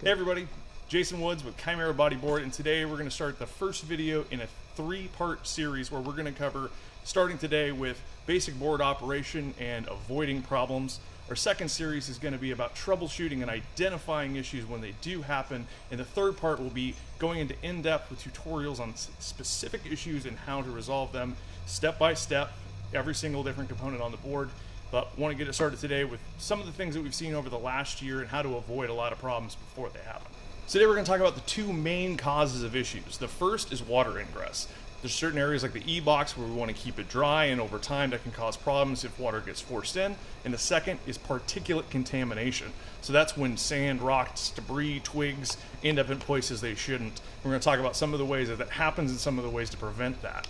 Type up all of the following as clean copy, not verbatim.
Hey everybody, Jason Woods with Kymera Bodyboard, and today we're going to start the first video in a three-part series where we're going to cover, starting today with basic board operation and avoiding problems. Our second series is going to be about troubleshooting and identifying issues when they do happen, and the third part will be going into in-depth with tutorials on specific issues and how to resolve them step by step, every single different component on the board. But want to get it started today with some of the things that we've seen over the last year and how to avoid a lot of problems before they happen. So today we're going to talk about the two main causes of issues. The first is water ingress. There's certain areas like the E-box where we want to keep it dry, and over time that can cause problems if water gets forced in. And the second is particulate contamination. So that's when sand, rocks, debris, twigs end up in places they shouldn't. We're going to talk about some of the ways that that happens and some of the ways to prevent that.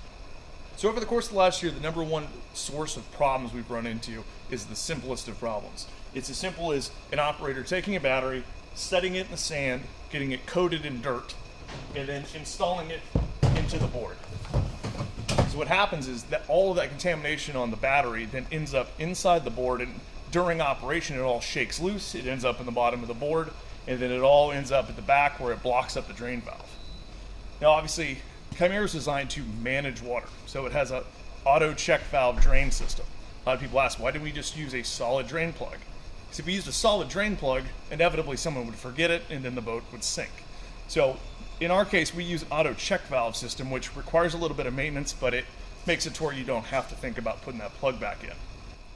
So over the course of the last year, the number one source of problems we've run into is the simplest of problems. It's as simple as an operator taking a battery, setting it in the sand, getting it coated in dirt, and then installing it into the board. So what happens is that all of that contamination on the battery then ends up inside the board, and during operation it all shakes loose, it ends up in the bottom of the board, and then it all ends up at the back where it blocks up the drain valve. Now obviously, Kymera is designed to manage water, so it has an auto check valve drain system. A lot of people ask, why didn't we just use a solid drain plug? Because if we used a solid drain plug, inevitably someone would forget it and then the boat would sink. So in our case, we use an auto check valve system, which requires a little bit of maintenance, but it makes it to where you don't have to think about putting that plug back in.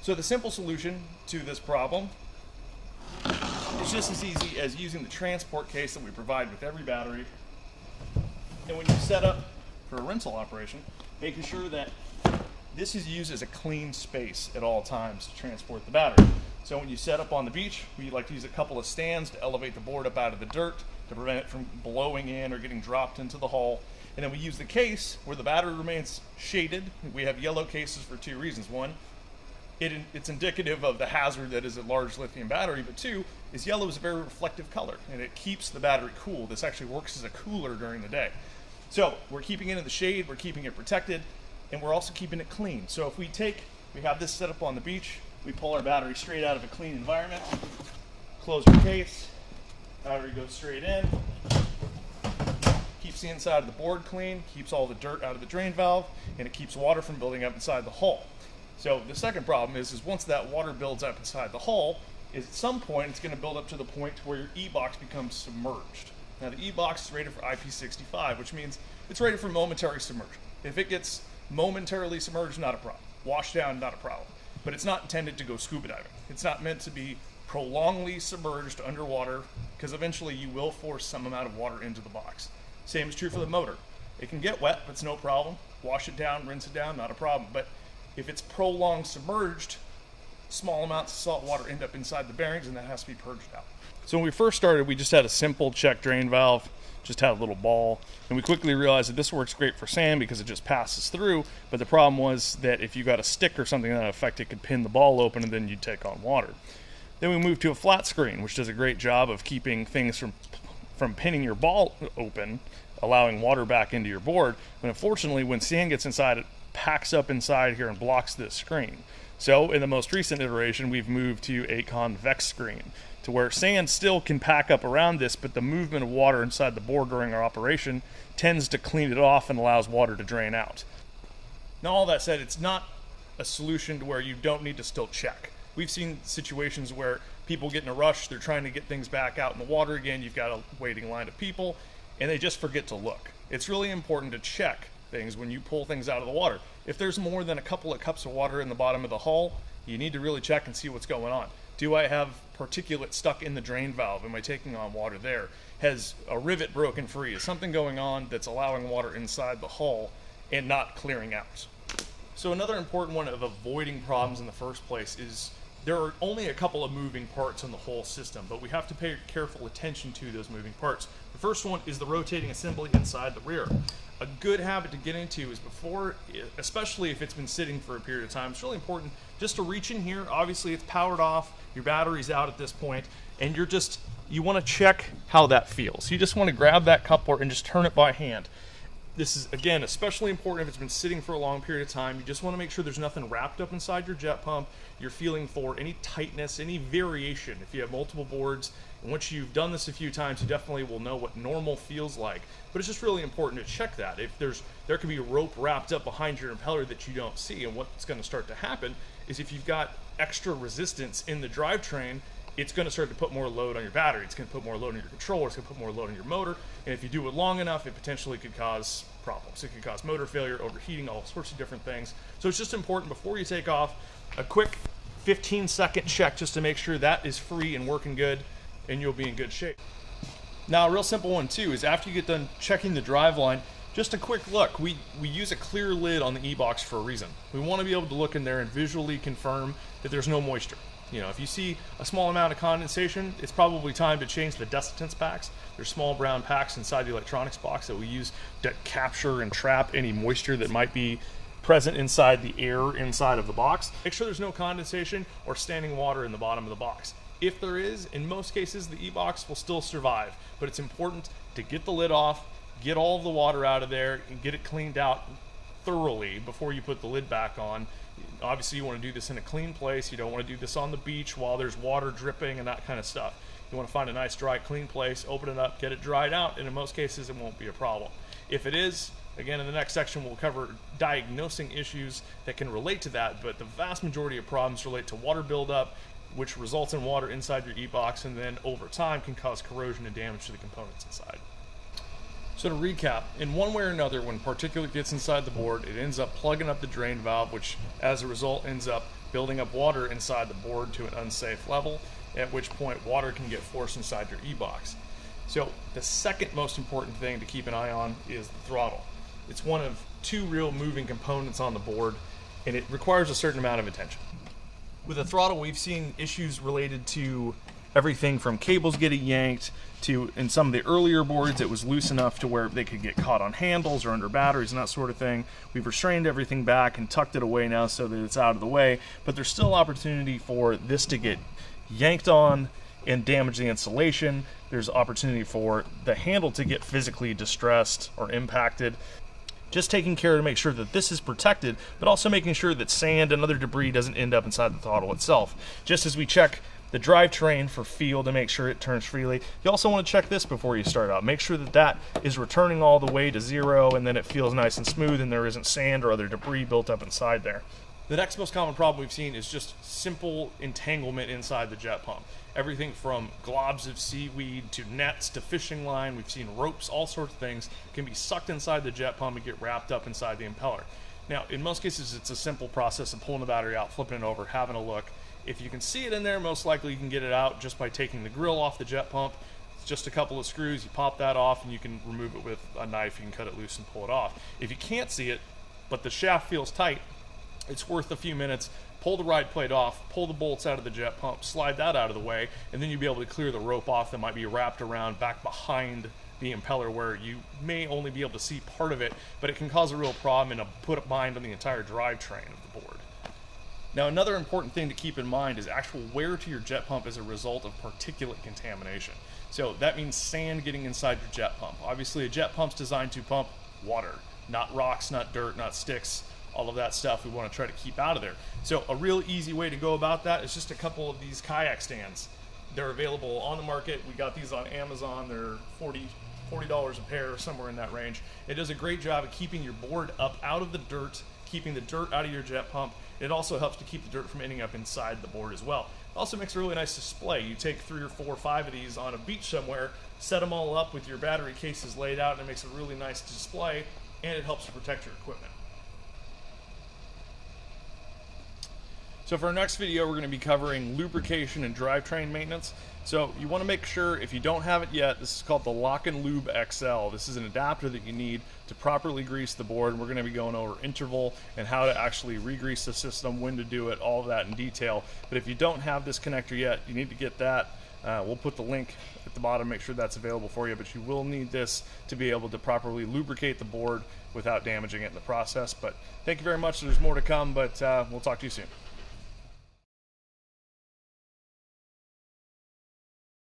So the simple solution to this problem is just as easy as using the transport case that we provide with every battery. And when you set up for a rental operation, making sure that this is used as a clean space at all times to transport the battery. So when you set up on the beach, we like to use a couple of stands to elevate the board up out of the dirt to prevent it from blowing in or getting dropped into the hull. And then we use the case where the battery remains shaded. We have yellow cases for two reasons. One, it's indicative of the hazard that is a large lithium battery, but two, is yellow is a very reflective color and it keeps the battery cool. This actually works as a cooler during the day. So we're keeping it in the shade, we're keeping it protected, and we're also keeping it clean. So if we have this set up on the beach, we pull our battery straight out of a clean environment, close our case, battery goes straight in, keeps the inside of the board clean, keeps all the dirt out of the drain valve, and it keeps water from building up inside the hull. So the second problem is once that water builds up inside the hull, at some point it's going to build up to the point where your E-box becomes submerged. Now the E-box is rated for IP65, which means it's rated for momentary submersion. If it gets momentarily submerged, not a problem. Washed down, not a problem. But it's not intended to go scuba diving. It's not meant to be prolongedly submerged underwater, because eventually you will force some amount of water into the box. Same is true for the motor. It can get wet, but it's no problem. Wash it down, rinse it down, not a problem. But if it's prolonged submerged, small amounts of salt water end up inside the bearings, and that has to be purged out. So when we first started, we just had a simple check drain valve, just had a little ball, and we quickly realized that this works great for sand because it just passes through, but the problem was that if you got a stick or something to that effect, it could pin the ball open and then you'd take on water. Then we moved to a flat screen, which does a great job of keeping things from pinning your ball open, allowing water back into your board, but unfortunately when sand gets inside, it packs up inside here and blocks this screen. So in the most recent iteration, we've moved to a convex screen, to where sand still can pack up around this, but the movement of water inside the board during our operation tends to clean it off and allows water to drain out. Now all that said, it's not a solution to where you don't need to still check. We've seen situations where people get in a rush, they're trying to get things back out in the water again, you've got a waiting line of people, and they just forget to look. It's really important to check things when you pull things out of the water. If there's more than a couple of cups of water in the bottom of the hull, you need to really check and see what's going on. Do I have particulate stuck in the drain valve? Am I taking on water there? Has a rivet broken free? Is something going on that's allowing water inside the hull and not clearing out? So another important one of avoiding problems in the first place is there are only a couple of moving parts in the whole system, but we have to pay careful attention to those moving parts. The first one is the rotating assembly inside the rear. A good habit to get into is before, especially if it's been sitting for a period of time, it's really important just to reach in here. Obviously it's powered off, your battery's out at this point, and you want to check how that feels. You just want to grab that coupler and just turn it by hand. This is, again, especially important if it's been sitting for a long period of time. You just want to make sure there's nothing wrapped up inside your jet pump. You're feeling for any tightness, any variation. If you have multiple boards And once you've done this a few times, you definitely will know what normal feels like. But it's just really important to check that. If there could be a rope wrapped up behind your impeller that you don't see, and what's going to start to happen is if you've got extra resistance in the drivetrain, it's going to start to put more load on your battery. It's going to put more load on your controller. It's going to put more load on your motor. And if you do it long enough, it potentially could cause problems. It could cause motor failure, overheating, all sorts of different things. So it's just important before you take off, a quick 15-second check just to make sure that is free and working good, and you'll be in good shape. Now, a real simple one too is after you get done checking the drive line, just a quick look. We use a clear lid on the e-box for a reason. We want to be able to look in there and visually confirm that there's no moisture. You know, if you see a small amount of condensation, it's probably time to change the desiccants packs. There's small brown packs inside the electronics box that we use to capture and trap any moisture that might be present inside the air inside of the box. Make sure there's no condensation or standing water in the bottom of the box. If there is, in most cases, the e-box will still survive, but it's important to get the lid off, get all of the water out of there, and get it cleaned out thoroughly before you put the lid back on. Obviously, you want to do this in a clean place. You don't want to do this on the beach while there's water dripping and that kind of stuff. You want to find a nice, dry, clean place, open it up, get it dried out, and in most cases, it won't be a problem. If it is, again, in the next section, we'll cover diagnosing issues that can relate to that, but the vast majority of problems relate to water buildup, which results in water inside your e-box, and then over time can cause corrosion and damage to the components inside. So to recap, in one way or another, when particulate gets inside the board, it ends up plugging up the drain valve, which as a result ends up building up water inside the board to an unsafe level, at which point water can get forced inside your e-box. So the second most important thing to keep an eye on is the throttle. It's one of two real moving components on the board, and it requires a certain amount of attention. With the throttle, we've seen issues related to everything from cables getting yanked to, in some of the earlier boards, it was loose enough to where they could get caught on handles or under batteries and that sort of thing. We've restrained everything back and tucked it away now so that it's out of the way, but there's still opportunity for this to get yanked on and damage the insulation. There's opportunity for the handle to get physically distressed or impacted. Just taking care to make sure that this is protected, but also making sure that sand and other debris doesn't end up inside the throttle itself. Just as we check the drivetrain for feel to make sure it turns freely, you also want to check this before you start out. Make sure that that is returning all the way to zero, and then it feels nice and smooth and there isn't sand or other debris built up inside there. The next most common problem we've seen is just simple entanglement inside the jet pump. Everything from globs of seaweed to nets to fishing line. We've seen ropes, all sorts of things can be sucked inside the jet pump and get wrapped up inside the impeller. Now, in most cases, it's a simple process of pulling the battery out, flipping it over, having a look. If you can see it in there, most likely you can get it out just by taking the grill off the jet pump. It's just a couple of screws, you pop that off, and you can remove it with a knife. You can cut it loose and pull it off. If you can't see it, but the shaft feels tight, it's worth a few minutes. Pull the ride plate off, pull the bolts out of the jet pump, slide that out of the way, and then you'll be able to clear the rope off that might be wrapped around back behind the impeller, where you may only be able to see part of it, but it can cause a real problem and put a bind on the entire drivetrain of the board. Now, another important thing to keep in mind is actual wear to your jet pump as a result of particulate contamination. So that means sand getting inside your jet pump. Obviously, a jet pump's designed to pump water, not rocks, not dirt, not sticks. All of that stuff we want to try to keep out of there. So a real easy way to go about that is just a couple of these kayak stands. They're available on the market. We got these on Amazon. They're $40 a pair, or somewhere in that range. It does a great job of keeping your board up out of the dirt, keeping the dirt out of your jet pump. It also helps to keep the dirt from ending up inside the board as well. It also makes a really nice display. You take 3 or 4 or 5 of these on a beach somewhere, set them all up with your battery cases laid out, and it makes a really nice display, and it helps to protect your equipment. So for our next video, we're going to be covering lubrication and drivetrain maintenance. So you want to make sure, if you don't have it yet, this is called the LockNLube XL. This is an adapter that you need to properly grease the board. And we're going to be going over interval and how to actually re-grease the system, when to do it, all of that in detail. But if you don't have this connector yet, you need to get that. We'll put the link at the bottom, make sure that's available for you, but you will need this to be able to properly lubricate the board without damaging it in the process. But thank you very much. There's more to come, but we'll talk to you soon.